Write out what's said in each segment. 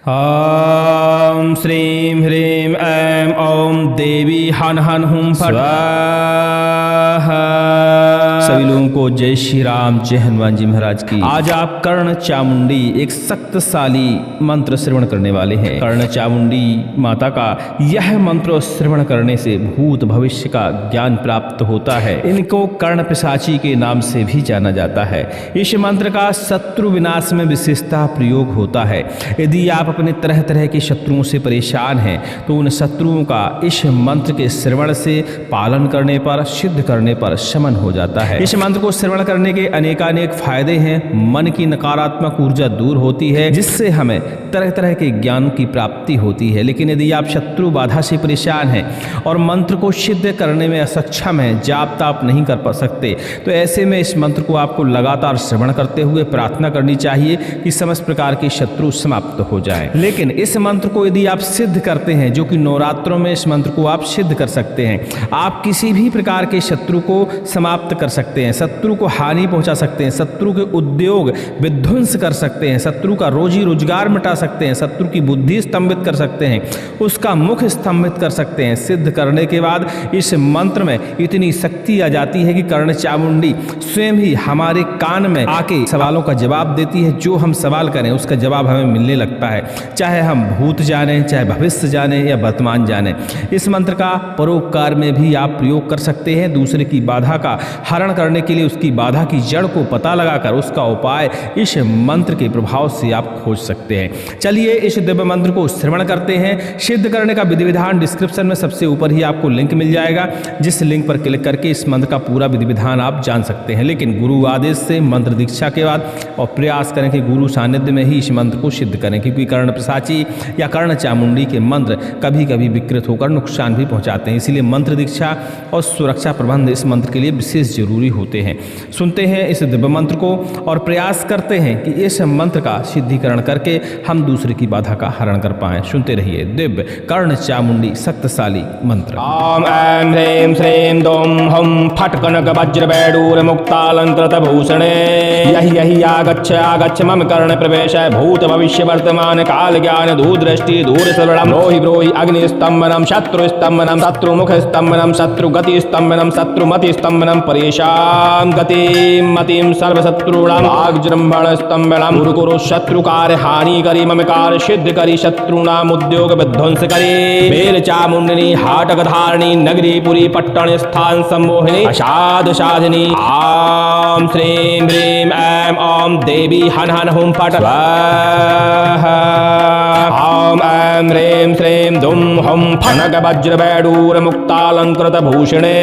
ॐ श्रीं ह्रीं ऐं ॐ देवी हन हन हुम फट स्वाहा। सभी लोगों को जय श्री राम, जय हनुमान जी महाराज की। आज आप कर्ण चामुंडी एक शक्तिशाली मंत्र श्रवण करने वाले हैं। कर्ण चामुंडी माता का यह मंत्र श्रवण करने से भूत भविष्य का ज्ञान प्राप्त होता है। इनको कर्ण पिशाची के नाम से भी जाना जाता है। इस मंत्र का शत्रु विनाश में विशेषता प्रयोग होता है। यदि आप अपने तरह तरह के शत्रुओं से परेशान हैं तो उन शत्रुओं का इस मंत्र के श्रवण से पालन करने पर, सिद्ध करने पर शमन हो जाता है। इस मंत्र को श्रवण करने के अनेकानेक फायदे हैं। मन की नकारात्मक ऊर्जा दूर होती है, जिससे हमें तरह तरह के ज्ञान की प्राप्ति होती है। लेकिन यदि आप शत्रु बाधा से परेशान हैं और मंत्र को सिद्ध करने में असक्षम हैं, जाप ताप नहीं कर पा सकते, तो ऐसे में इस मंत्र को आपको लगातार श्रवण करते हुए प्रार्थना करनी चाहिए कि समस्त प्रकार के शत्रु समाप्त हो जाएं। लेकिन इस मंत्र को यदि आप सिद्ध करते हैं, जो कि नवरात्रों में इस मंत्र को आप सिद्ध कर सकते हैं, आप किसी भी प्रकार के शत्रु को समाप्त कर सकते हैं, शत्रु को हानि पहुंचा सकते हैं, शत्रु के उद्योग विध्वंस कर सकते हैं, शत्रु का रोजी रोजगार मिटा सकते हैं, शत्रु की बुद्धि स्तंभित कर सकते हैं, उसका मुख स्तंभित कर सकते हैं। सिद्ध करने के बाद इस मंत्र में इतनी शक्ति आ जाती है कि कर्ण चामुंडी स्वयं ही हमारे कान में आके सवालों का जवाब देती है। जो हम सवाल करें उसका जवाब हमें मिलने लगता है, चाहे हम भूत जाने, चाहे भविष्य जाने या वर्तमान जाने। इस मंत्र का परोपकार में भी आप प्रयोग कर सकते हैं। दूसरे की बाधा का हरण करने के लिए उसकी बाधा की जड़ को पता लगाकर उसका उपाय इस मंत्र के प्रभाव से आप खोज सकते हैं। चलिए इस दिव्य मंत्र को श्रवण करते हैं। सिद्ध करने का विधि विधान डिस्क्रिप्शन में सबसे ऊपर ही आपको लिंक मिल जाएगा, जिस लिंक पर क्लिक करके इस मंत्र का पूरा विधि विधान आप जान सकते हैं। लेकिन गुरु आदेश से मंत्र दीक्षा के बाद और प्रयास करें कि गुरु सानिध्य में ही इस मंत्र को सिद्ध करें, क्योंकि कर्ण पिशाची या कर्ण चामुंडी के मंत्र कभी कभी विकृत होकर नुकसान भी पहुंचाते हैं। इसलिए मंत्र दीक्षा और सुरक्षा प्रबंध इस मंत्र के लिए विशेष जरूरी होते हैं। सुनते हैं इस दिव्य मंत्र को और प्रयास करते हैं कि इस मंत्र का सिद्धिकरण करके हम दूसरे की बाधा का हरण कर पाएं। सुनते रहिए दिव्य कर्ण चामुंडी शक्तिशाली मंत्र। ओम ऐं ह्रीं श्रीं दों हं फट् कनक वज्र वैडूर मुक्तालंकृत भूषणे यहि यहि आगच्छ आगच्छ मम कर्ण प्रवेश भूत भविष्य वर्तमान काल ज्ञान दूरदृष्टि दूर श्रवणम ब्रोहि ब्रोहि अग्नि स्तंभनम शत्रु स्तंभनम शत्रु मुख स्तंभनम शत्रु गति स्तंभनम शत्रु मति स्तंभनम परेशान गतिं मतिं सर्वशत्रूणां वाग्जृंभण स्तंभनम कुरु कुरु शत्रु कार्य हानि करी मम कार्य सिद्ध करी शत्रूणाम उद्योग विध्वंस करी बेल चामुंडिनी हाटक धारिणी नगरी पुरी पट्टन स्थान सम्मोहिनी अषाद साधिनी आम श्रीं ह्रीं ऐं ॐ देवी हन हन हुम फट स्वाहा। ओम ऐं ह्रीं श्रीं दुं हुं फनक वज्र वैडूर मुक्तालंकृत भूषणे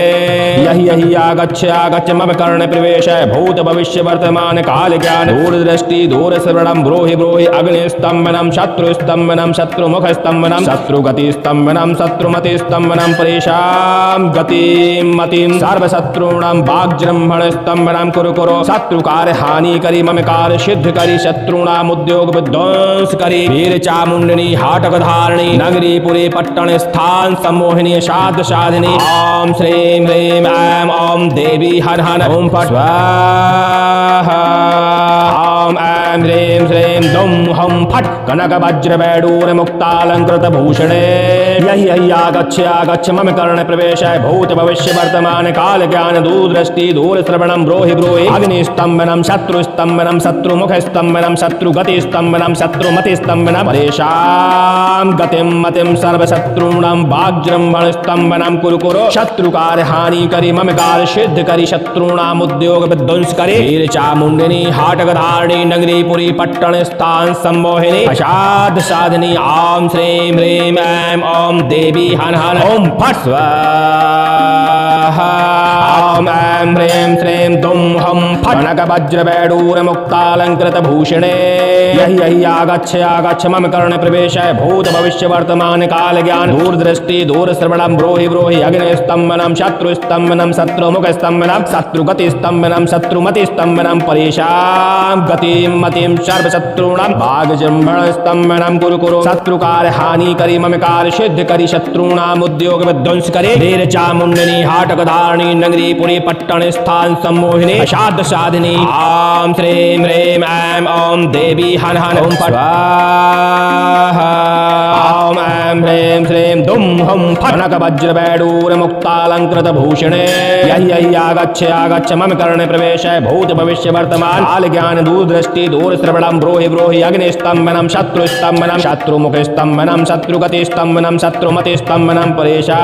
यहि यहि आगच्छ आगच्छ मम कर्ण प्रवेश भूत भविष्य वर्तमान काल ज्ञान दूरदृष्टि दूर श्रवणम ब्रोहि ब्रोहि अग्नि स्तंभनम शत्रु स्तंभनम शत्रु मुख स्तंभनम शत्रु गति स्तंभनम शत्रु मति स्तंभनम परेशान गतिं मतिं सर्वशत्रूणां वाग्जृंभण स्तंभनम कुरु कुरु शत्रु कार्य हानि करी मम कार्य सिद्ध करी शत्रूणाम उद्योग विध्वंस करी वीर चामुंडिनी हाटक धारिणी नगरी पुरी पट्टन स्थान सम्मोहिनी साध साधिनी ओम श्रीं ह्रीं ऐं ॐ देवी हन हन हुम फट स्वाहा। ओम ऐं ह्रीं श्रीं दुं हुं फट् कनक वज्र वैडूर मुक्तालंकृत भूषणे यहि यहि आगच्छ आगच्छ मम कर्ण प्रवेश भूत भविष्य वर्तमान काल ज्ञान दूरदृष्टि दूर श्रवणम ब्रोहि ब्रोहि अग्नि स्तंभनम शत्रु स्तंभनम शत्रु मुख स्तंभनम शत्रु गति स्तंभनम शत्रु मति स्तंभनम परेशान गतिं मतिं सर्वशत्रूणां वाग्जृंभण स्तंभनम कुरु कुरु शत्रु कार्य हानि करी मम कार्य सिद्ध करी शत्रूणाम उद्योग विध्वंस करी वीर चामुंडिनी हाटक धारिणी नगरी पुरी पट्टन स्थान सम्मोहिनी अषाद साधिनी ओम श्रीं ह्रीं ऐं ॐ देवी हन हन हुम फट स्वाहा। ओम ऐं ह्रीं श्रीं दुं हुं फट् कनक वज्र वैडूर मुक्तालंकृत भूषणे यहि यहि आगच्छ आगच्छ मम कर्ण प्रवेश भूत भविष्य वर्तमान काल ज्ञान दूरदृष्टि दूर श्रवणम ब्रोहि ब्रोहि अग्नि स्तंभनम शत्रु स्तंभनम शत्रु मुख स्तंभनम शत्रु गति स्तंभनम शत्रु मति स्तंभनम परेशान गतिं मतिं सर्वशत्रूणां वाग्जृंभण स्तंभनम कुरु कुरु शत्रु कार्य हानि करी मम कार्य सिद्ध करी शत्रूणाम उद्योग विध्वंस करे वीर चामुंडिनी हाटक धारिणी नगरी पुरी पट्टन स्थान सम्मोहिनी अषाद साधिनी ओम श्रीं ह्रीं ऐं ॐ देवी हन हन हुम फट स्वाहा। हम फनक वज्र वैडूर मुक्तालंकृत भूषणे यही आगच्छ आगच्छ मम कर्णे प्रवेश भूत भविष्य वर्तमान काल ज्ञान दूरदृष्टि दूर श्रवणम ब्रूहि ब्रूहि अग्निस्तंभनम शत्रुस्तंभनम शत्रुमुख स्तंभनम शत्रुगति स्तंभनम शत्रुमति स्तंभनम परेशा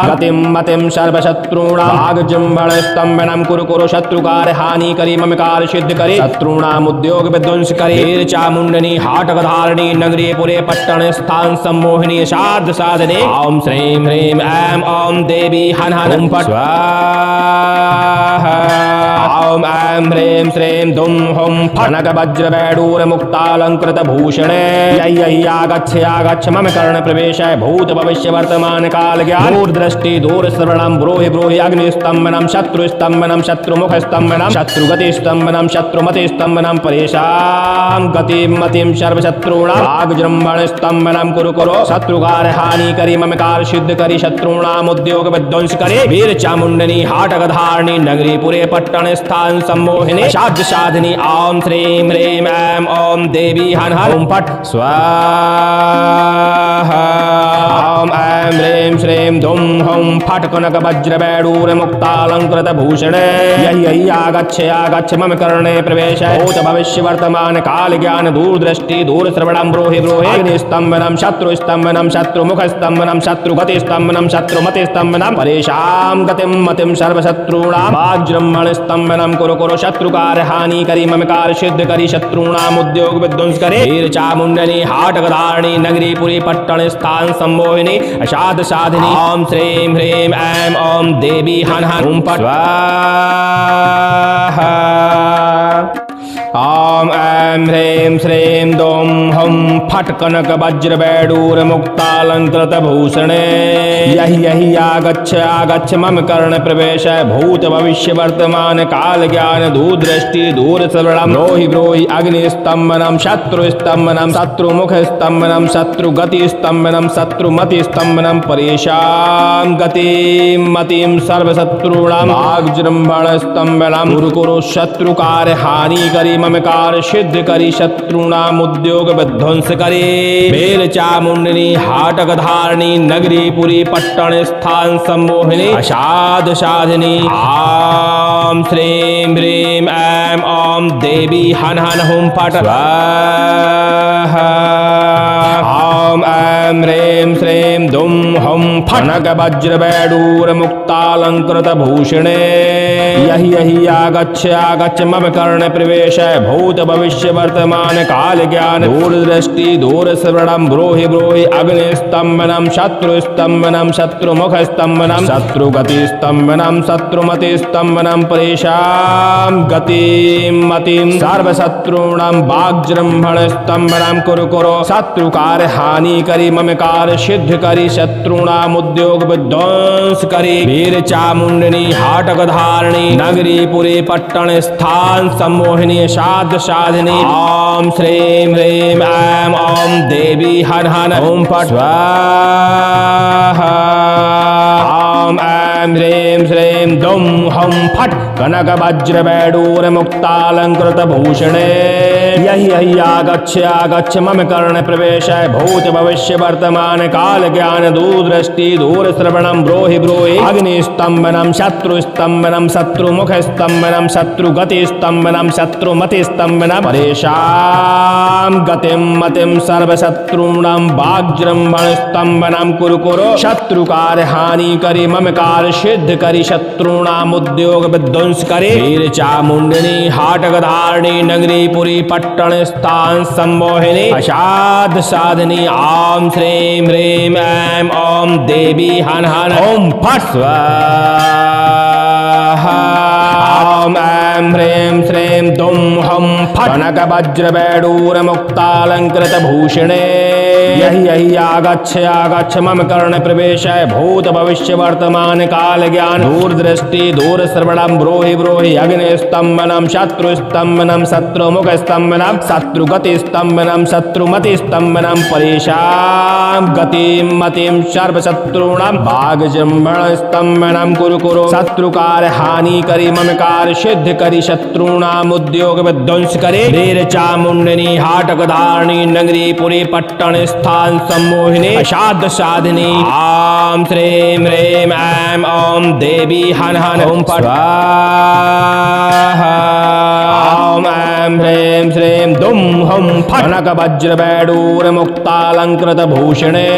गतिम मतिम सर्वशत्रूणां भागजंभण स्तंभनम कुरु कुरु शत्रुकार हानि करी मम कार्य सिद्ध करे शत्रूणाम उद्योग विध्वंस करे वीर चामुंडनी हाटक धारणी नगरी पुरे पट्टन स्थान सम्मोहिनी साध साधने ओम श्रीं ह्रीं ऐं ओम देवी हन हन ओम फट स्वाहा ओम ऐं ह्रीं श्रीं दुम हुम फनक वज्र वैडूर मुक्तालंकृत भूषणे यही आगच्छ आगच्छ मम कर्ण प्रवेश भूत भविष्य वर्तमान काल ज्ञान दूरदृष्टि दूर श्रवणम ब्रूहि ब्रूहि अग्निस्तंभनम शत्रुस्तंभनम शत्रुमुख स्तंभनम शत्रुगति स्तंभनम शत्रुमति स्तंभनम परेशां गतिम मतिम सर्वशत्रूणां भागजृंभण स्तंभनम कुरु कुरु शत्रुकार हानि करी मम कार्य सिद्ध करी शत्रूणाम उद्योग विध्वंस करे वीर चामुंडनी हाटक धारणी नगरी पुरे पट्टन स्थान सम्मोहिनी साध्य साधनी ओम श्रीं ह्रीं ऐं ओम देवी हन हन ओम फट स्वाहा ओम ऐं ह्रीं श्रीं धुम हुम फट कनक वज्र वैडूर मुक्तालंकृत भूषणे यही आगच्छ आगच्छ मम कर्णे प्रवेश भूत भविष्य वर्तमान काल ज्ञान दूरदृष्टि दूर श्रवणम ब्रूहि ब्रूहि अग्निस्तंभनम शत्रुस्तंभनम शत्रुमुख स्तंभनम शत्रुगति स्तंभनम शत्रुमति स्तंभनम परेशां गतिम मतिम सर्वशत्रूणां वाग्जृंभण स्तंभनम कुरु कुरु शत्रुकार हानि करी मम कार्य सिद्ध करी शत्रूणाम उद्योग विध्वंस करे वीर चामुंडनी हाटक धारणी नगरी पुरी पट्टन स्थान सम्मोहिनी अषाद साधिनी ओम श्रीं ह्रीं ऐं ओम देवी हन हन ओम फट स्वाहा ओम ऐं ह्रीं श्रीं दोम हम फट कनक वज्र वैडूर मुक्तालंकृत भूषणे यही आगच्छ आगच्छ मम कर्ण प्रवेश भूत भविष्य वर्तमान काल ज्ञान दूरदृष्टि दूर श्रवणम ब्रूहि ब्रूहि अग्निस्तंभनम शत्रुस्तंभनम शत्रुमुख स्तंभनम शत्रुगति स्तंभनम शत्रुमति स्तंभनम परेशां गतिम मतिम सर्वशत्रूणां भागजृंभण स्तंभनम कुरु कुरु शत्रुकार हानि करी मम कार्य सिद्ध करी शत्रुणाम उद्योग विध्वंस करे वीर चामुंडनी हाटक धारणी नगरी पुरी पट्टन स्थान सम्मोहिनी अषाद साधिनी ओम श्रीं ह्रीं ऐं ओम देवी हन हन हुम फट स्वाहा ओम ऐं ह्रीं श्रीं दुम हुम फनक वज्र वैडूर मुक्तालंकृत भूषणे यही आगच्छ आगच्छ मम कर्ण प्रवेश भूत भविष्य वर्तमान काल ज्ञान दूरदृष्टि दूर श्रवणम ब्रूहि ब्रूहि अग्निस्तंभनम शत्रुस्तंभनम शत्रुमुख स्तंभनम शत्रुगति स्तंभनम शत्रुमति स्तंभनम परेशां गतिम मतिम सर्वशत्रूणां वाग्जृंभण स्तंभनम कुरु कुरु शत्रुकार हानि करी मम कार्य सिद्ध करी शत्रुणाम उद्योग विध्वंस करी वीर चामुंडनी हाटक धारणी नगरी पुरी पट्टन स्थान सम्मोहिनी साध साधिनी ओम श्रीं ह्रीं ऐं ओम देवी हन हन ओम फट स्वाहा ओम ऐं ह्रीं श्रीं दुम हुम फट कनक वज्र वैडूर मुक्तालंकृत भूषणे यही आगच्छ आगच्छ मम कर्ण प्रवेश भूत भविष्य वर्तमान काल ज्ञान दूरदृष्टि दूर श्रवणम ब्रूहि ब्रूहि अग्निस्तंभनम शत्रुस्तंभनम शत्रुमुख स्तंभनम शत्रुगति स्तंभनम शत्रुमति स्तंभनम परेशां गतिम मतिम सर्वशत्रूणां वाग्जृंभण स्तंभनम कुरु कुरु शत्रुकार हानि करी मम कार्य सिद्ध करी शत्रूणाम उद्योग विध्वंस करे वीर चामुंडनी हाटक धारणी नगरी पुरी पट्टन स्थान सम्मोहिनी अषाद साधनी ओम श्रीं ह्रीं ऐं ओम देवी हन हन ओम फट स्वाहा ओम ऐं ह्रीं श्रीं दुम हम फट कनक वज्र वैडूर मुक्तालंकृत भूषणे यही आगच्छ आगच्छ मम कर्ण प्रवेश भूत भविष्य वर्तमान काल ज्ञान दूरदृष्टि दूर श्रवणम ब्रूहि ब्रूहि अग्निस्तंभनम शत्रुस्तंभनम शत्रुमुख स्तंभनम शत्रुगति स्तंभनम शत्रुमति स्तंभनम परेशां गतिम मतिम सर्वशत्रूणां भागजृंभण स्तंभनम कुरु कुरु शत्रुकार हानि करी मम कार्य सिद्ध करी शत्रूणाम उद्योग विध्वंस करे। वीर चामुंडनी हाटक धारणी नगरी पुरी पट्टन स्थान सम्मोहिनी अषाद साधिनी आम श्रीं ह्रीं ऐं ॐ देवी हन हन ओम फट स्वाहा ओम ऐं ह्रीं श्रीं दुम हम फट कनक वज्र वैडूर मुक्तालंकृत भूषणे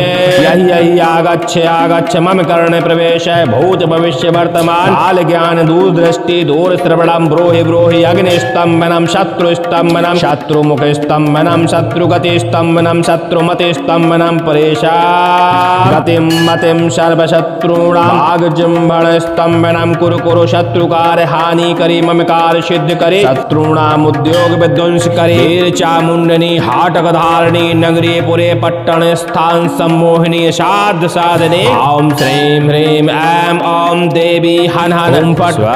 यहि यहि आगच्छ आगच्छ मम कर्णे प्रवेश भूत भविष्य वर्तमान काल ज्ञान दूरदृष्टि दूर श्रवणम ब्रोहि ब्रोहि अग्निस्तंभनम शत्रुस्तंभनम शत्रुमुख स्तंभनम शत्रुगति स्तंभनम शत्रुमति स्तंभनम परेशा गतिम मतिम सर्वशत्रूणाम आगजंभण स्तंभनम कुरु कुरु शत्रुकार हानि करी ममकार सिद्ध करे शत्रूणाम उद्योग विध्वंस करे। वीर चामुंडनी हाटक धारणी नगरी पुरे पट्टन स्थान सम्मोहिनी साध साधने ओम श्रीं ह्रीं ऐं ॐ देवी हन हन ओम फट स्वाहा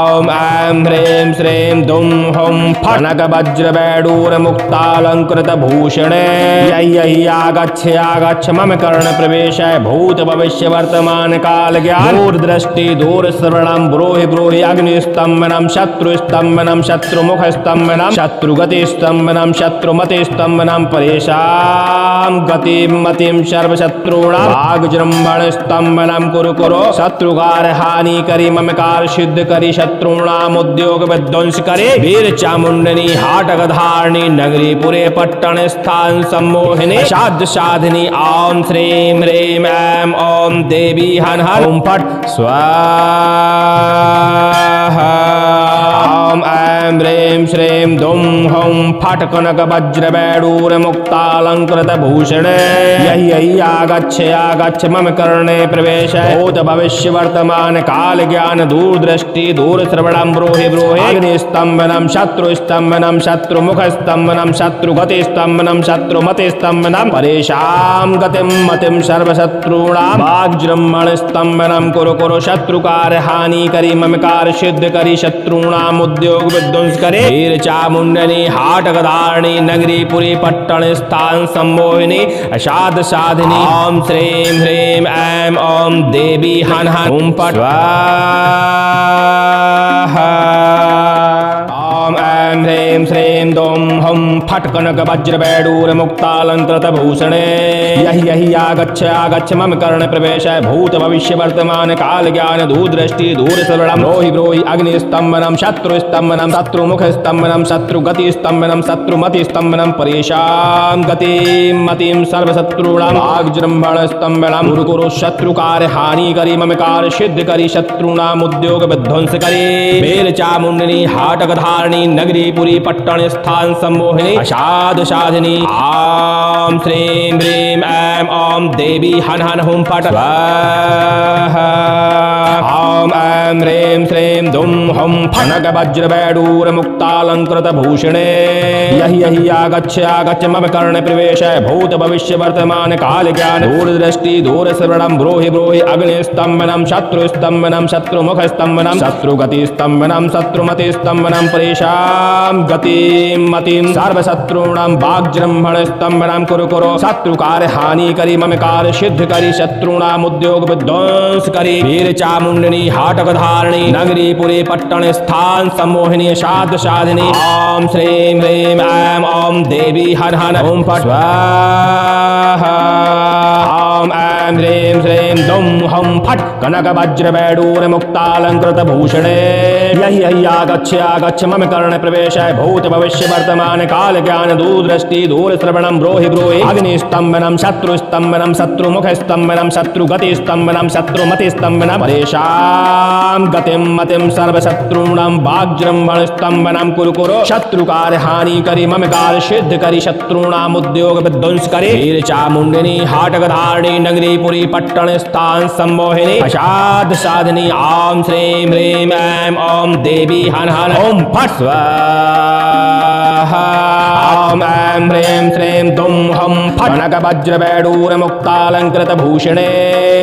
ओम ऐं ह्रीं श्रीं दुम हम फट कनक वज्र वैडूर मुक्तालंकृत भूषणे यहि यहि आगच्छ आगच्छ मम कर्ण प्रवेश भूत भविष्य वर्तमान काल ज्ञान दूरदृष्टि दूर श्रवणम ब्रोहि ब्रोहि अग्नि स्तंभनम शत्रु स्तंभनम शत्रुमुख स्तंभनम शत्रुगति स्तंभनम शत्रुमति स्तंभनम परेशान गतिम मतिम सर्वशत्रूणाम आगजृंभण स्तंभनम कुरु कुरु शत्रुकार हानि करी ममकार सिद्ध करी शत्रूणाम उद्योग विध्वंस करे। वीर चामुंडनी हाटक धारणी नगरी पुरे पट्टन स्थान सम्मोहिनी साध साधिनी ओम श्रीं ह्रीं ऐं ॐ देवी हन हन ओम फट स्वाहा ओम ऐं ह्रीं श्रीं दुम हम फट कनक वज्र वैडूर मुक्तालंकृत भूषणे यहि यहि आगच्छ आगच्छ मम कर्णे प्रवेश भूत भविष्य वर्तमान काल ज्ञान दूरदृष्टि दूर श्रवणम ब्रोहि ब्रोहि अग्नि स्तंभनम शत्रु स्तंभनम शत्रुमुख स्तंभनम शत्रुगति स्तंभनम शत्रुमति स्तंभनम परेशान गतिम मतिम सर्वशत्रूणाम वाग्जृंभण स्तंभनम कुरु कुरु शत्रुकार हानि करी ममकार सिद्ध करी शत्रूणाम उद्योग विध्वंस करे। वीर चामुंडनी हाटक धारणी नगरी पुरी पट्टन स्थान सम्मोहिनी अषाद साधिनी ओम श्रीं ह्रीं ऐं ॐ देवी हन हन ओम फट स्वाहा ओम ऐं ह्रीं श्रीं दुम हम फट कनक वज्र वैडूर मुक्तालंकृत भूषणे यहि यहि आगच्छ आगच्छ मम कर्ण प्रवेश भूत भविष्य वर्तमान काल ज्ञान दूरदृष्टि दूर श्रवणम ब्रोहि ब्रोहि अग्नि स्तंभनम शत्रु स्तंभनम शत्रुमुख स्तंभनम शत्रुगति स्तंभनम शत्रुमति स्तंभनम परेशान गतिम मतिम सर्वशत्रूणाम आगजृंभण स्तंभनम कुरु कुरु शत्रुकार हानि करी ममकार सिद्ध करी शत्रूणाम उद्योग विध्वंस करे। वीर चामुंडनी हाटक धारणी नगरी पुरी पट्टन स्थान सम्मोहिनी अषाद साधिनी ओम श्रीं ह्रीं ऐं ॐ देवी हन हन ओम फट स्वाहा ओम ऐं ह्रीं श्रीं दुम हम फनक वज्र वैडूर मुक्तालंकृत भूषणे यहि यहि आगच्छ आगच्छ मम कर्ण प्रवेश भूत भविष्य वर्तमान काल ज्ञान दूरदृष्टि दूर श्रवणम ब्रोहि ब्रोहि अग्नि स्तंभनम शत्रु स्तंभनम शत्रुमुख स्तंभनम शत्रुगति स्तंभनम शत्रुमति स्तंभनम परेशान गतिम मतिम सर्वशत्रूणाम वाग्जृंभण स्तंभनम कुरु कुरु शत्रुकार हानि करी ममकार सिद्ध करी शत्रूणाम उद्योग विध्वंस करी। वीर चामुंडनी हाटक धारणी नगरी पुरी पट्टन स्थान सम्मोहिनी साध साधिनी ओम श्रीं ह्रीं ऐं ॐ देवी हन हन ओम फट स्वाहा ओम ऐं ह्रीं श्रीं दुम हम फट कनक वज्र वैडूर मुक्तालंकृत भूषणे यहि यहि आगच्छ आगच्छ मम कर्ण प्रवेश भूत भविष्य वर्तमान काल ज्ञान दूरदृष्टि दूर श्रवणम ब्रोहि ब्रोहि अग्नि स्तंभनम शत्रु स्तंभनम शत्रुमुख स्तंभनम शत्रुगति स्तंभनम शत्रुमति स्तंभनम परेशान गतिम मतिम सर्वशत्रूणाम वाग्जृंभण स्तंभनम कुरु कुरु शत्रुकार हानि करी ममकार सिद्ध करी शत्रूणाम उद्योग विध्वंस करे। वीर चामुंडनी हाटक धारणी नगरी पुरी पट्टन स्थान सम्मोहिनी अषाद साधिनी ओम श्रीं ह्रीं ऐं ॐ देवी हन हन ओम फट स्वाहा ॐ ऐं ह्रीं श्रीं दुं हं फट् कनकवज्रवैडूर्यमुक्तालङ्कृतभूषणे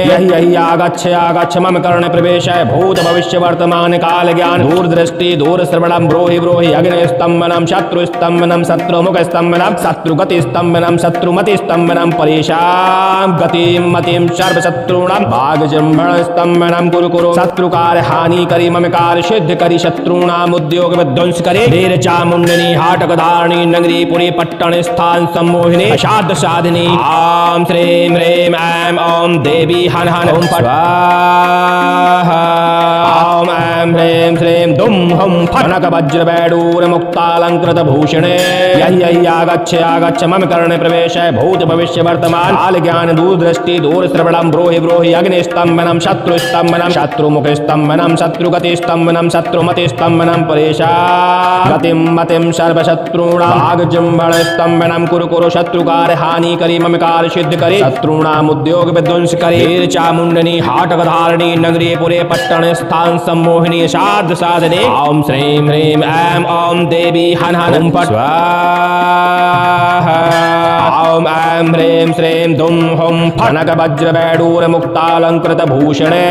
यहि आगच्छ आगच्छ मम कर्णे प्रवेशाय भूत भविष्य वर्तमान काल ज्ञान दूरदृष्टि दूरश्रवणं ब्रूहि ब्रूहि अग्निस्तम्भनं शत्रुस्तम्भनं शत्रुमुखस्तम्भनं शत्रुगतिस्तम्भनं शत्रुमतिस्तम्भनं परेशां गतिं मतिं सर्वशत्रूणां भागजृम्भणस्तम्भनं कुरु कुरु शत्रुकार हानि करि मम कार्य सिद्ध करि शत्रूणाम् उद्योग विध्वंस करे वीर चामुण्डनी हाटकधारिणी नगरी पुरी पट्टन स्थान सम्मोहिनी असाध्य साधिनी ॐ श्रीं ह्रीं ऐं ॐ देवी हन हन ओम फट् स्वाहा ॐ ऐं ह्रीं श्रीं दुं हं फट् कनकवज्रवैडूर्यमुक्तालङ्कृतभूषणे यहि आगच्छ आगच्छ मम कर्णे प्रवेशाय भूत भविष्य वर्तमान काल ज्ञान दूरदृष्टि दूरश्रवणं ब्रूहि ब्रूहि अग्निस्तम्भनं शत्रुस्तम्भनं शत्रुमुखस्तम्भनं शत्रुगतिस्तम्भनं शत्रुमतिस्तम्भनं परेशां गतिं मतिं सर्वशत्रूणां भागजृम्भणस्तम्भनं कुरु कुरु शत्रुकार हानि करि मम कार्य सिद्ध करि शत्रूणाम् उद्योग विध्वंस करि वीर चामुण्डनी हाटकधारिणी नगरी पुरे पट्टन स्थान सम्मोहिनी साध साधने ॐ श्रीं ह्रीं ऐं ॐ देवी हन हन ओम फट् स्वाहा ॐ ऐं ह्रीं श्रीं दुं हं फट् कनकवज्रवैडूर्यमुक्तालङ्कृतभूषणे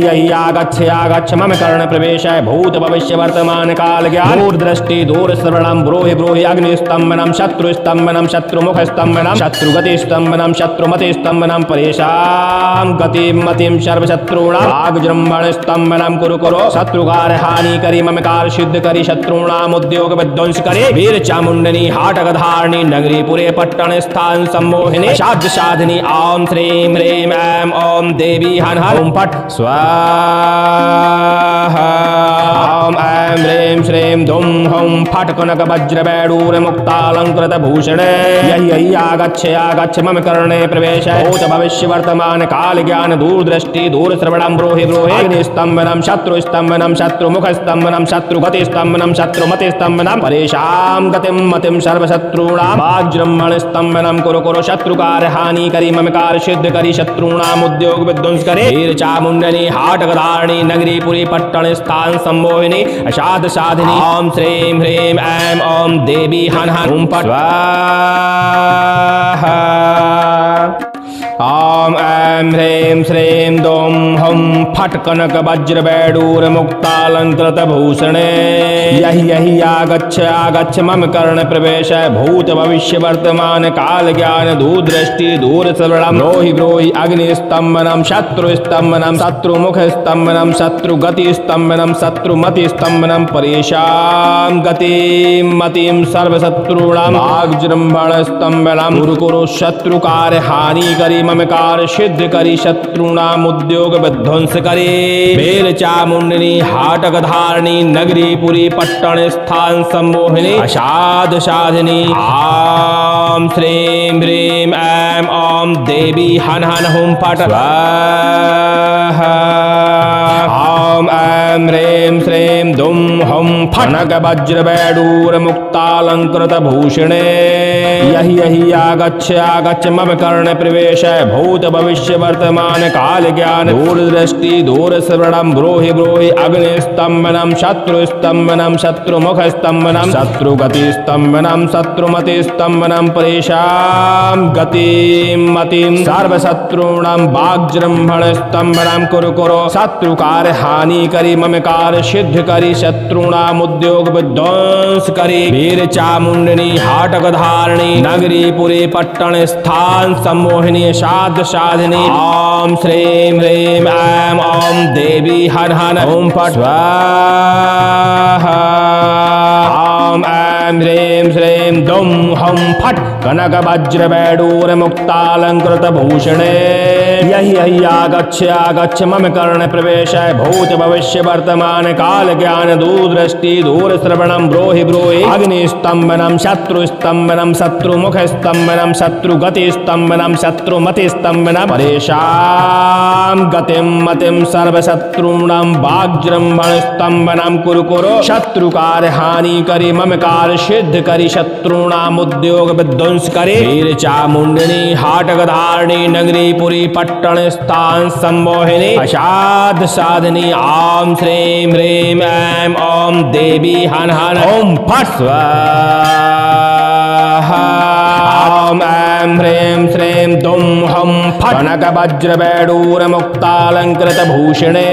यहि आगच्छ आगच्छ मम कर्णे प्रवेशाय भूत भविष्य वर्तमान काल ज्ञान दूरदृष्टि दूरश्रवणं ब्रूहि ब्रूहि अग्निस्तम्भनं शत्रुस्तम्भनं शत्रुमुखस्तम्भनं शत्रुगतिस्तम्भनं शत्रुमतिस्तम्भनं परेशां गतिं मतिं सर्वशत्रूणां भागजृम्भणस्तम्भनं कुरु कुरु शत्रुकार हानि करि मम कार्य सिद्ध करि शत्रूणाम् उद्योग विध्वंस करे वीर चामुण्डनी हाटकधारिणी नगरी पुरे पट्टन स्थान सम्मोहिनी साध्य साधिनी ॐ श्रीं ह्रीं ऐं ॐ देवी हन हन ओम फट् स्वाहा ॐ ऐं ह्रीं श्रीं दुं हं फट् कनकवज्रवैडूर्यमुक्तालङ्कृतभूषणे यहि आगच्छ आगच्छ मम कर्णे प्रवेशाय भूत भविष्य वर्तमान काल ज्ञान दूरदृष्टि दूरश्रवणं ब्रूहि ब्रूहि अग्निस्तम्भनं शत्रुस्तम्भनं शत्रुमुखस्तम्भनं शत्रुगतिस्तम्भनं शत्रुमतिस्तम्भनं परेशां गतिं मतिं सर्वशत्रूणां भागजृम्भणस्तम्भनं कुरु कुरु शत्रुकार हानि करि मम कार्य सिद्ध करि शत्रूणाम् उद्योग विध्वंस करे वीर चामुण्डनी हाटकधारिणी नगरी पुरी पट्टन स्थान सम्मोहिनी असाध्य साधिनी ॐ श्रीं ह्रीं ऐं ॐ देवी हन हन ओम फट् स्वाहा ॐ ऐं ह्रीं श्रीं दुं हं फट् कनकवज्रवैडूर्यमुक्तालङ्कृतभूषणे यहि आगच्छ आगच्छ मम कर्णे प्रवेशाय भूत भविष्य वर्तमान काल ज्ञान दूरदृष्टि दूरश्रवणं ब्रूहि ब्रूहि अग्निस्तम्भनं शत्रुस्तम्भनं शत्रुमुखस्तम्भनं शत्रुगतिस्तम्भनं शत्रुमतिस्तम्भनं परेशां गतिं मतिं सर्वशत्रूणां भागजृम्भणस्तम्भनं कुरु कुरु शत्रुकार हानि करि मम कार्य सिद्ध करि शत्रूणाम् उद्योग विध्वंस करे वीर चामुण्डनी हाटकधारिणी नगरी पुरी पट्टन स्थान सम्मोहिनी असाध्य साधिनी ॐ श्रीं ह्रीं ऐं ॐ देवी हन हन ओम फट् स्वाहा ॐ ऐं ह्रीं श्रीं दुं हं फट् कनकवज्रवैडूर्यमुक्तालङ्कृतभूषणे यहि आगच्छ आगच्छ मम कर्णे प्रवेशाय भूत भविष्य वर्तमान काल ज्ञान दूरदृष्टि दूरश्रवणं ब्रूहि ब्रूहि अग्निस्तम्भनं शत्रुस्तम्भनं शत्रुमुखस्तम्भनं शत्रुगतिस्तम्भनं शत्रुमतिस्तम्भनं परेशां गतिं मतिं सर्वशत्रूणां भागजृम्भणस्तम्भनं कुरु कुरु शत्रुकार हानि करि मम कार्य सिद्ध करि शत्रूणाम् उद्योग विध्वंस करि वीर चामुण्डनी हाटकधारिणी नगरी पुरी पट्टन स्थान सम्मोहिनी साध्य साधिनी ॐ श्रीं ह्रीं ऐं ॐ देवी हन हन ओम फट् स्वाहा ॐ ऐं ह्रीं श्रीं दुं हं फट् कनकवज्रवैडूर्यमुक्तालङ्कृतभूषणे यहि आगच्छ आगच्छ मम कर्णे प्रवेशाय भूत भविष्य वर्तमान काल ज्ञान दूरदृष्टि दूरश्रवणं ब्रूहि ब्रूहि अग्निस्तम्भनं शत्रुस्तम्भनं शत्रुमुखस्तम्भनं शत्रुगतिस्तम्भनं शत्रुमतिस्तम्भनं परेशां गतिं मतिं सर्वशत्रूणां भागजृम्भणस्तम्भनं कुरु कुरु शत्रुकार हानि करि मम कार्य सिद्ध करि शत्रूणाम् उद्योग विध्वंस करे वीर चामुण्डनी हाटकधारिणी नगरी पुरी पट्टन स्थान सम्मोहिनी असाध्य साधिनी ॐ श्रीं ह्रीं ऐं ॐ देवी हन हन ओम फट् स्वाहा कनक वज्र वैडूर मुक्तालंकृत भूषणे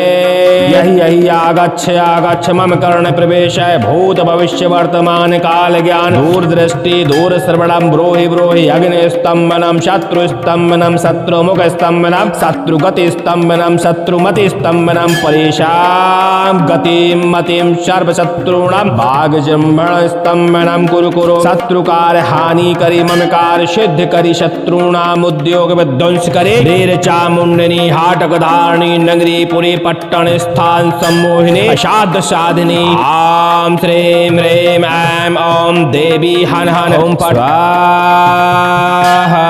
यही आगच्छ मम कर्ण प्रवेश भूत भविष्य वर्तमान काल ज्ञान दूरदृष्टि दूर श्रवणम ब्रोहि ब्रोहि अग्नि स्तंभनम शत्रु स्तंभनम शत्रुमुख स्तंभनम शत्रुगति स्तंभनम शत्रुमति स्तंभनम परेशान गतिम मतिम सर्वशत्रुणाम भागजंभण स्तंभनम कुरु कुरु शत्रुकार हानि करी ममकार सिद्ध करी शत्रुणाम उद्योग विध्वंस करे वीर चामुंडनी हाटक धारणी नगरी पुरी पट्टन स्थान सम्मोहिनी अषाद साधिनी आम श्रीं ह्रीं ऐं ओम देवी हन हन ओम फट स्वाहा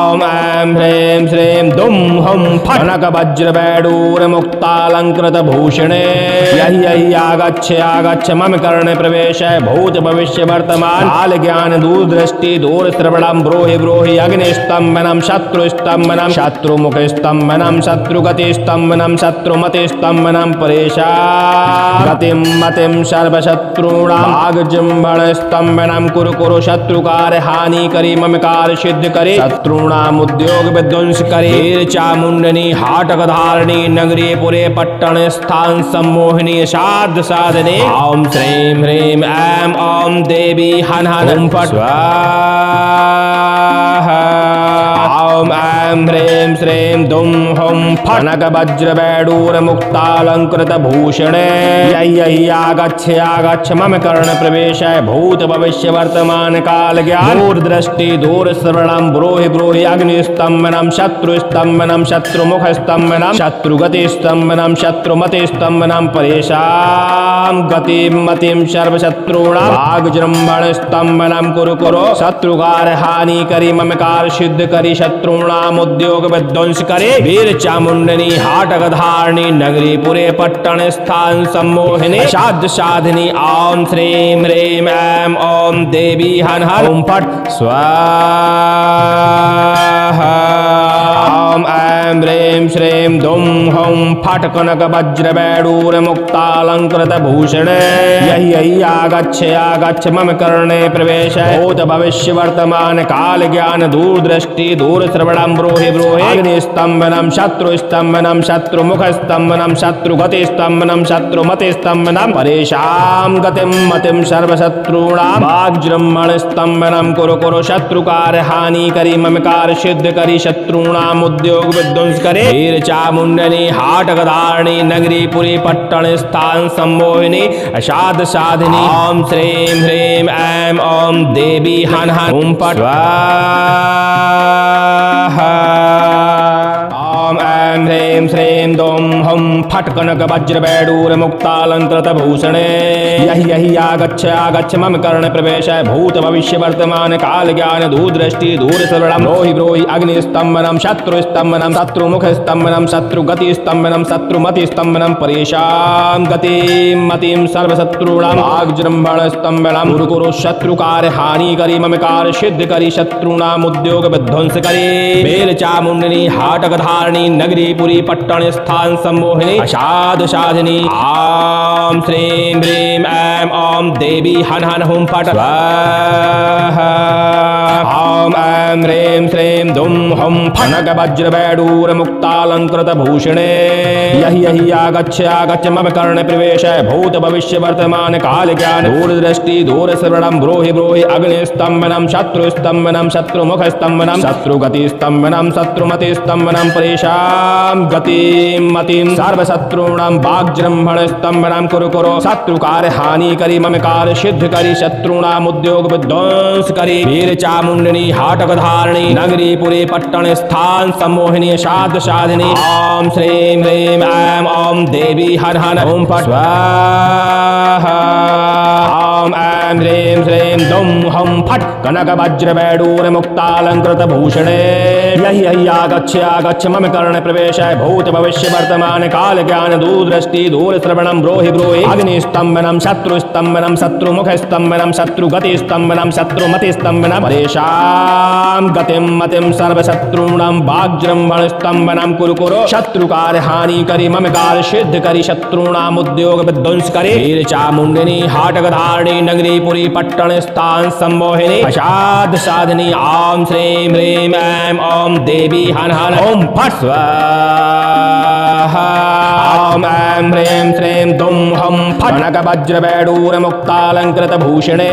ओम ऐं ह्रीं श्रीं दुम हम फट कनक वज्र वैडूर मुक्तालंकृत भूषणे यही आगच्छ मम कर्ण प्रवेश भूत भविष्य वर्तमान काल ज्ञान दूरदृष्टि दूर श्रवणम ब्रोहि ब्रोहि अग्नि स्तंभनम शत्रु स्तंभनम शत्रुमुख स्तंभनम शत्रुगति स्तंभनम शत्रुमति स्तंभनम परेशान गतिम मतिम सर्वशत्रुणाम भागजंभण स्तंभनम कुरु कुरु शत्रुकार हानि करी ममकार सिद्ध करे शत्रुणाम उद्योग विध्वंस करे वीर चामुंडनी हाटक धारणी नगरी पुरे पट्टन स्थान सम्मोहिनी साध साधने ओम श्रीं ह्रीं ऐं ओम देवी हन हन ओम फट स्वाहा ओम ऐं ह्रीं श्रीं दुम हम फट कनक वज्र वैडूर मुक्तालंकृत भूषणे यही आगच्छ मम कर्ण प्रवेश भूत भविष्य वर्तमान काल ज्ञान दूरदृष्टि दूर श्रवणम ब्रोहि ब्रोहि अग्नि स्तंभनम शत्रु स्तंभनम शत्रुमुख स्तंभनम शत्रुगति स्तंभनम शत्रुमति स्तंभनम परेशान गतिम मतिम सर्वशत्रुणाम भागजृंभण स्तंभनम कुरु कुरु शत्रुकार हानि करी ममकार सिद्ध करी शत्रुणाम उद्योग विध्वंस करे वीर चामुंडनी हाटक धारणी नगरी पुरे पट्टन स्थान सम्मोहिनी साध साधिनी ओम श्रीं ह्रीं ऐं ओम देवी हन हन ओम फट स्वाहा ओम ऐं ह्रीं श्रीं दुम हम फट कनक वज्र वैडूर मुक्तालंकृत भूषणे यही आगच्छ मम कर्णे प्रवेश भूत भविष्य वर्तमान काल ज्ञान दूरदृष्टि दूर श्रवणम ब्रोहि ब्रोहि अग्नि स्तंभनम शत्रु स्तंभनम शत्रुमुख स्तंभनम शत्रुगति स्तंभनम शत्रुमति स्तंभनम परेशान गतिम मतिम सर्वशत्रुणाम भागजृंभण स्तंभनम कुरु कुरु शत्रुकार हानि करी ममकार सिद्ध करी शत्रुणाम उद्योग विध्वंस करे वीर चामुंडनी हाटक धारणी नगरी पुरी पट्टन स्थान सम्मोहिनी अषाद साधिनी ओम श्रीं ह्रीं ऐं ओम देवी हन हन ओम फट स्वाहा ओम ऐं ह्रीं श्रीं दुम हम फट कनक वज्र वैडूर मुक्तालंकृत भूषणे यही आगच्छ मम कर्ण प्रवेश भूत भविष्य वर्तमान काल ज्ञान दूरदृष्टि दूर श्रवणम ब्रोहि ब्रोहि अग्नि स्तंभनम शत्रु स्तंभनम शत्रुमुख स्तंभनम शत्रुगति स्तंभनम शत्रुमति स्तंभनम परेशान गतिम मतिम सर्वशत्रुणाम भागजृंभण स्तंभनम कुरु कुरु शत्रुकार हानि करी ममकार सिद्ध करी शत्रुणाम उद्योग विध्वंस करे वीर चामुंडनी हाटक धारणी नगरी पुरी पट्टन स्थान सम्मोहिनी अषाद साधिनी ओम श्रीं ह्रीं ऐं ओम देवी हन हन ओम फट स्वाहा ओम ऐं ह्रीं श्रीं दुम हम फनक वज्र वैडूर मुक्तालंकृत भूषणे यही आगच्छ मम कर्ण प्रवेश भूत भविष्य वर्तमान काल ज्ञान दूरदृष्टि दूर श्रवणम ब्रोहि ब्रोहि अग्नि स्तंभनम शत्रु स्तंभनम शत्रुमुख स्तंभनम शत्रुगति स्तंभनम शत्रुमति स्तंभनम परेशान गतिम मतिम सर्वशत्रुणाम भागजृंभण स्तंभनम कुरु कुरु शत्रुकार हानि करी ममकार सिद्ध करी शत्रुणाम उद्योग विध्वंस करी वीर चामुंडनी हाटक धारणी नगरी पुरी पट्टन स्थान सम्मोहिनी साध साधिनी ओम श्रीं ह्रीं ऐं ओम देवी हन हन ओम फट स्वाहा ओम ऐं ह्रीं श्रीं दुम हम फट कनक वज्र वैडूर मुक्तालंकृत भूषणे यही आगच्छ मम कर्ण प्रवेश भूत भविष्य वर्तमान काल ज्ञान दूरदृष्टि दूर श्रवणम ब्रोहि ब्रोहि अग्नि स्तंभनम शत्रु स्तंभनम शत्रुमुख स्तंभनम शत्रुगति स्तंभनम शत्रुमति स्तंभनम परेशान गतिम मतिम सर्वशत्रुणाम भागजृंभण स्तंभनम कुरु कुरु शत्रुकार हानि करी ममकार सिद्ध करी शत्रुणाम उद्योग विध्वंस करे वीर चामुंडनी हाटक धारणी नगरी पुरी पट्ट पट्टण स्थान सम्मोहिनी अषाद साधिनी ओम श्रीं ह्रीं ऐं ओम देवी हन हन ओम फट स्वाहा ओम ऐं ह्रीं श्रीं दुम हम फट कनक वज्र वैडूर मुक्तालंकृत भूषणे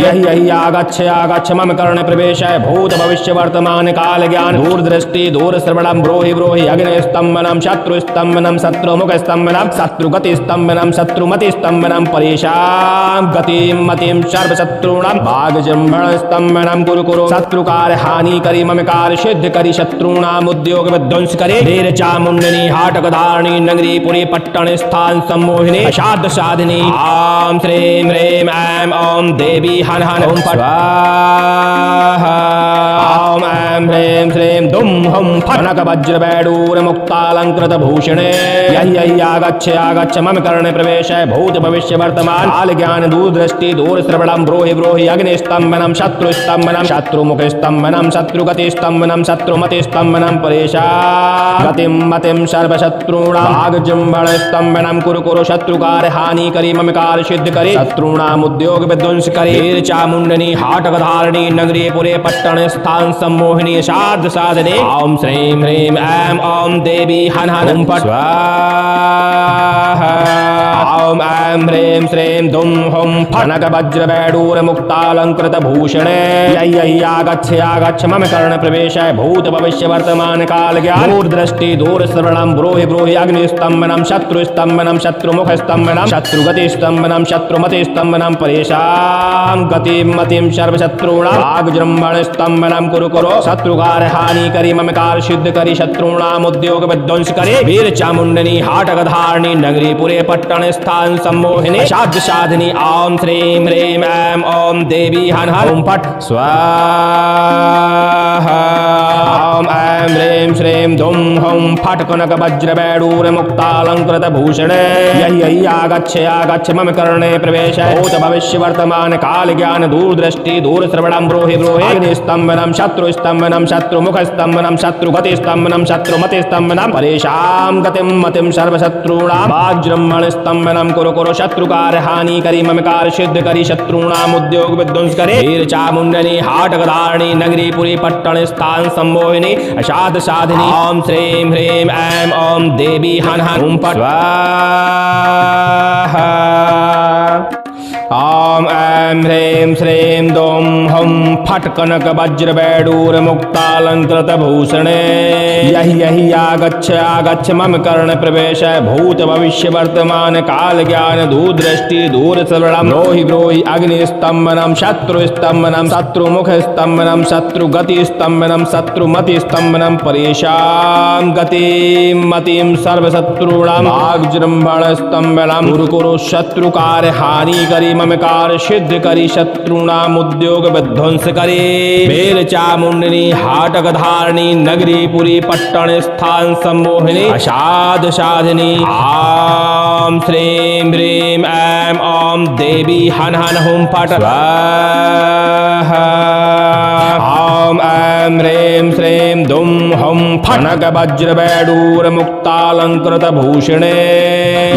यहि यहि आगच्छ आगच्छ मम कर्ण प्रवेश भूत भविष्य वर्तमान काल ज्ञान दूरदृष्टि दूर श्रवणम ब्रूहि ब्रूहि अग्नि स्तंभनम शत्रु स्तंभनम शत्रुमुख स्तंभनम शत्रुगति स्तंभनम शत्रुमति स्तंभनम परेशान गतिम मतिम सर्व शत्रुणाम भाग जंभण स्तंभनम कुरु कुरु शत्रुकार हानि करी ममकार सिद्ध करी शत्रुणाम उद्योग विध्वंस करे वीर चामुंडनी हाटक धारणी नगरी पुरी पट्टण स्थान सम्मोहिनी अषाद साधिनी ओम श्रीं ह्रीं ऐं ओम देवी हन हन ओम फट स्वाहा ओम ऐं ह्रीं श्रीं दुम हम फट कनक वज्र वैडूर मुक्तालंकृत भूषणे यहि यहि आगच्छ आगच्छ मम कर्ण प्रवेश भूत भविष्य वर्तमान काल ज्ञान दूरदृष्टि दूर श्रवणम ब्रूहि ब्रूहि अग्नि स्तंभनम शत्रु स्तंभनम शत्रुमुख स्तंभनम शत्रुगति स्तंभनम शत्रुमति स्तंभनम परेशान गतिम मतिम सर्व शत्रुणाम भाग जंभण स्तंभनम कुरु कुरु शत्रुकार हानि करी ममकार सिद्ध करे शत्रुणाम उद्योग विध्वंस करे वीर चामुंडनी हाटक धारणी नगरी पुरे पट्टण स्थान सम्मोहिनी साध साधने ओम श्रीं ह्रीं ऐं ओम देवी हन हन ओम फट स्वाहा ओम ऐं ह्रीं श्रीं दुम हम फट कनक वज्र वैडूर मुक्तालंकृत भूषणे यहि यहि आगच्छ आगच्छ मम कर्ण प्रवेश भूत भविष्य वर्तमान काल ज्ञान दूरदृष्टि दूर श्रवणम ब्रूहि ब्रूहि अग्नि स्तंभनम शत्रु स्तंभनम शत्रुमुख स्तंभनम शत्रुगति स्तंभनम शत्रुमति स्तंभनम परेशान गतिम मतिम सर्व शत्रुणाम भाग जंभण स्तंभनम कुरु कुरु शत्रुकार हानि करी ममकार सिद्ध करी शत्रुणाम उद्योग विध्वंस करे वीर चामुंडनी हाटक धारणी नगरी पुरे पट्टण स्थान सम्मोहिनी साध साधिनी ओम श्रीं ह्रीं ऐं ओम देवी हन हन ओम फट स्वाहा ओम ऐं ह्रीं श्रीं दुम हम फट कनक वज्र वैडूर मुक्तालंकृत भूषणे यहि यहि आगच्छ आगच्छ मम कर्णे प्रवेश भूत भविष्य वर्तमान काल ज्ञान दूरदृष्टि दूर श्रवणम ब्रूहि ब्रूहि अग्नि स्तंभनम शत्रु स्तंभनम शत्रुमुख स्तंभनम शत्रुगति स्तंभनम शत्रुमति स्तंभनम परेशान गतिम मतिम सर्व शत्रुणाम भाग्जृंभण स्तंभनम कुरु कुरु शत्रुकार हानि करी ममकार सिद्ध करी शत्रुणाम उद्योग विध्वंस करे वीर चामुंडनी हाटक धारणी नगरी पुरी पट्टण स्थान सम्मोहिनी अषाद साधिनी ओम श्रीं ह्रीं ऐं ओम देवी हन हन ओम फट स्वाहा ओम ऐं ह्रीं श्रीं दुम हम फट कनक वज्र वैडूर मुक्तालंकृत भूषणे यहि यहि आगच्छ आगच्छ मम कर्ण प्रवेश भूत भविष्य वर्तमान काल ज्ञान दूरदृष्टि दूर श्रवणम ब्रूहि ब्रूहि अग्नि स्तंभनम शत्रु स्तंभनम शत्रुमुख स्तंभनम शत्रुगति स्तंभनम शत्रुमति स्तंभनम परेशान गतिम मतिम सर्व शत्रुणाम भाग्जृंभण स्तंभनम कुरु कुरु शत्रुकार हानि करी ममकार सिद्ध करी शत्रुणाम उद्योग विध्वंस करे वीर चामुंडनी हाटक धारणी नगरी पुरी पट्टण स्थान सम्मोहिनी अषाद साधिनी ओम श्रीं ह्रीं ऐं ओम देवी हन हन ओम फट स्वाहा ओम ऐं ह्रीं श्रीं दुम हम फट कनक वज्र वैडूर मुक्तालंकृत भूषणे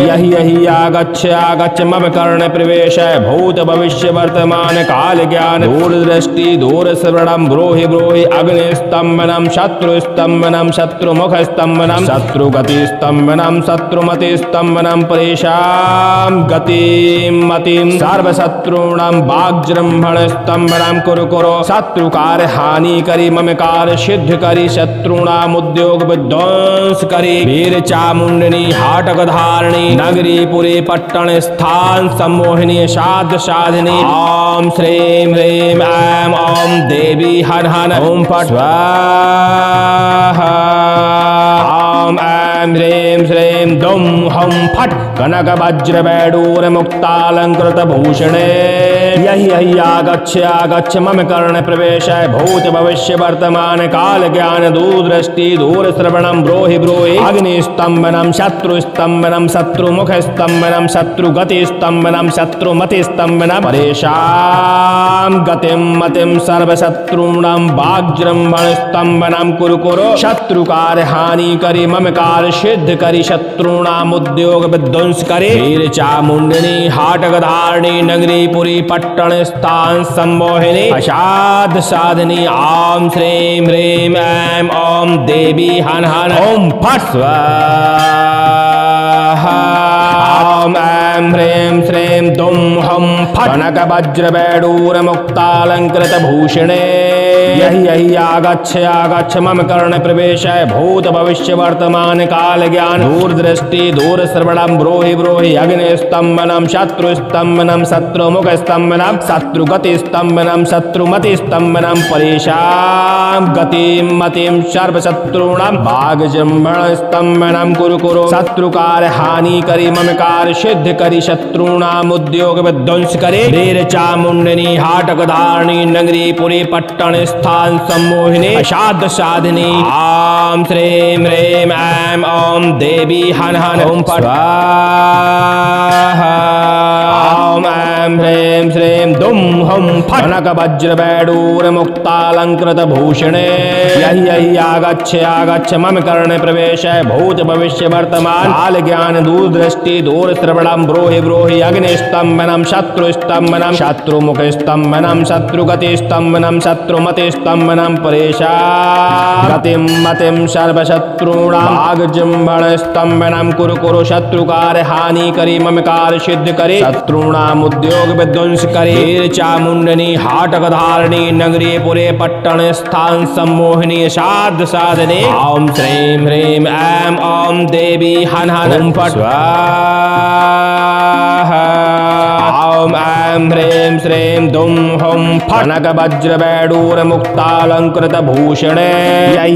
यहि यहि आगच्छ आगच्छ मम कर्ण प्रवेश भूत भविष्य वर्तमान काल ज्ञान दूरदृष्टि दूर श्रवणम ब्रूहि ब्रूहि अग्नि स्तंभनम शत्रु स्तंभनम शत्रुमुख स्तंभनम शत्रुगति स्तंभनम शत्रुमति स्तंभनम परेशान गतिम मतिम सर्व शत्रुणाम भाग्जृंभण स्तंभनम कुरु कुरु शत्रुकार हानि करी ममकार सिद्ध करी शत्रुणाम उद्योग विध्वंस करी वीर चामुंडनी हाटक धारणी नगरी पुरी पट्टण स्थान सम्मोहिनी साध साधिनी ओम श्रीं ह्रीं ऐं ओम देवी हन हन ओम फट स्वाहा ओम ऐं ह्रीं श्रीं दुम हम फट कनक वज्र वैडूर मुक्तालंकृत भूषणे यहि यहि आगच्छ आगच्छ मम कर्ण प्रवेश भूत भविष्य वर्तमान काल ज्ञान दूरदृष्टि दूर श्रवणम ब्रूहि ब्रूहि अग्नि स्तंभनम शत्रु स्तंभनम शत्रुमुख स्तंभनम शत्रुगति स्तंभनम शत्रुमति स्तंभनम परेशान गतिम मतिम सर्व शत्रुणाम भाग्जृंभण स्तंभनम कुरु कुरु शत्रुकार हानि करी ममकार सिद्ध करी शत्रुणाम उद्योग विध्वंस करे वीर चामुंडनी हाटक धारणी नगरी पुरी पट्टण पट्टण स्थान सम्मोहिनी अषाद साधिनी ओम श्रीं ह्रीं ऐं ओम देवी हन हन ओम फट स्वाहा ओम ऐं ह्रीं श्रीं दुम हम फट कनक वज्र वैडूर मुक्तालंकृत भूषणे यही आगच्छ मम कर्ण प्रवेश भूत भविष्य वर्तमान काल ज्ञान दूरदृष्टि दूर श्रवणम ब्रूहि अग्निस्तंभनम शत्रुस्तंभनम शत्रुमुख स्तंभनम शत्रुगति स्तंभनम शत्रुमति स्तंभनम परेशान गतिम मतिम सर्वशत्रूणाम भागजंभण स्तंभनम कुरु शत्रुकार हानि करी ममकार सिद्ध करी शत्रूणाम उद्योग विध्वंस करे वीर चामुंडनी हाटक धारणी नगरी पुरी पट्टन स्थान सम्मोहिनी अषाद साधिनी ओम श्रीं ह्रीं ऐं ओम देवी हन हन ओम फट स्वाहा ओम ऐं ह्रीं श्रीं दुम हम फट कनक वज्र वैडूर मुक्तालंकृत भूषणे यही आगच्छ मम कर्ण प्रवेश भूत भविष्य वर्तमान काल ज्ञान दूरदृष्टि दूर श्रवणम ब्रूहि अग्निस्तंभनम शत्रुस्तंभनम शत्रुमुख स्तंभनम शत्रुगति स्तंभनम शत्रुमति स्तंभनम परेशान गतिम मतिम सर्वशत्रूणाम भागजंभण स्तंभनम कुरु शत्रुकार हानि करी ममकार सिद्ध करे शत्रूणाम उद्योग विध्वंस करे वीर चामुंडनी हाटक धारणी नगरी पुरे पट्टन स्थान सम्मोहिनी साध साधने ओम श्रीं ह्रीं ऐं ओम देवी हन हन ओम फट स्वाहा ओम ऐं ह्रीं श्रीं दुम हम फट कनक वज्र वैडूर मुक्तालंकृत भूषणे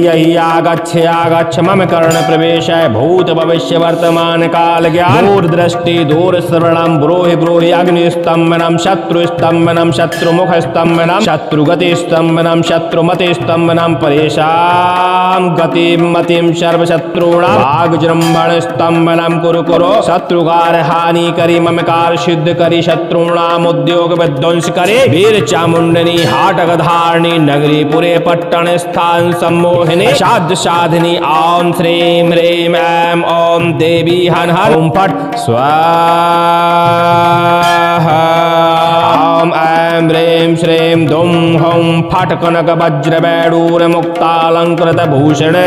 यही आगच्छ मम कर्ण प्रवेश भूत भविष्य वर्तमान काल ज्ञान दूरदृष्टि दूर श्रवणम ब्रूहि अग्निस्तंभनम शत्रुस्तंभनम शत्रुमुख स्तंभनम शत्रुगति स्तंभनम शत्रुमति स्तंभनम परेशान गतिम मतिम सर्वशत्रूणाम भागजृंभण स्तंभनम कुरु शत्रुकार हानि करी ममकार सिद्ध करी शत्रूणाम उद्योग विध्वंस करे वीर चामुंडनी हाटक धारणी नगरी पुरे पट्टन स्थान सम्मोहिनी साध साधिनी ओम श्रीं ह्रीं ऐं ओम देवी हन हन ओम फट स्वाहा ओम ऐं ह्रीं श्रीं दुम हम फट कनक वज्र वैडूर मुक्तालंकृत भूषणे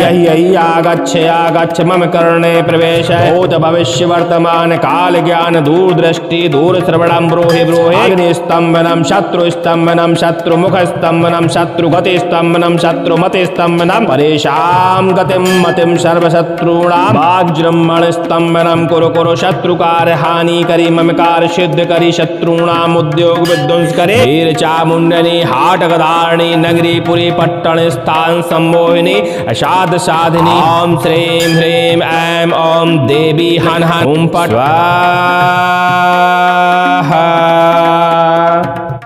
यही आगच्छ मम कर्णे प्रवेश भूत भविष्य वर्तमान काल ज्ञान दूरदृष्टि दूर श्रवणम ब्रूहि अग्निस्तंभनम शत्रुस्तंभनम शत्रुमुख स्तंभनम शत्रुगति स्तंभनम शत्रुमति स्तंभनम परेशान गतिम मतिम सर्वशत्रूणाम भागजृंभण स्तंभनम कुरु शत्रुकार हानि करी ममकार सिद्ध करी शत्रूणाम उद्योग विध्वंस करे वीर चामुंडनी हाटक धारणी नगरी पुरी पट्टन स्थान सम्मोहिनी अषाद साधिनी ओम श्रीं ह्रीं ऐं ओम देवी हन हन ओम फट स्वाहा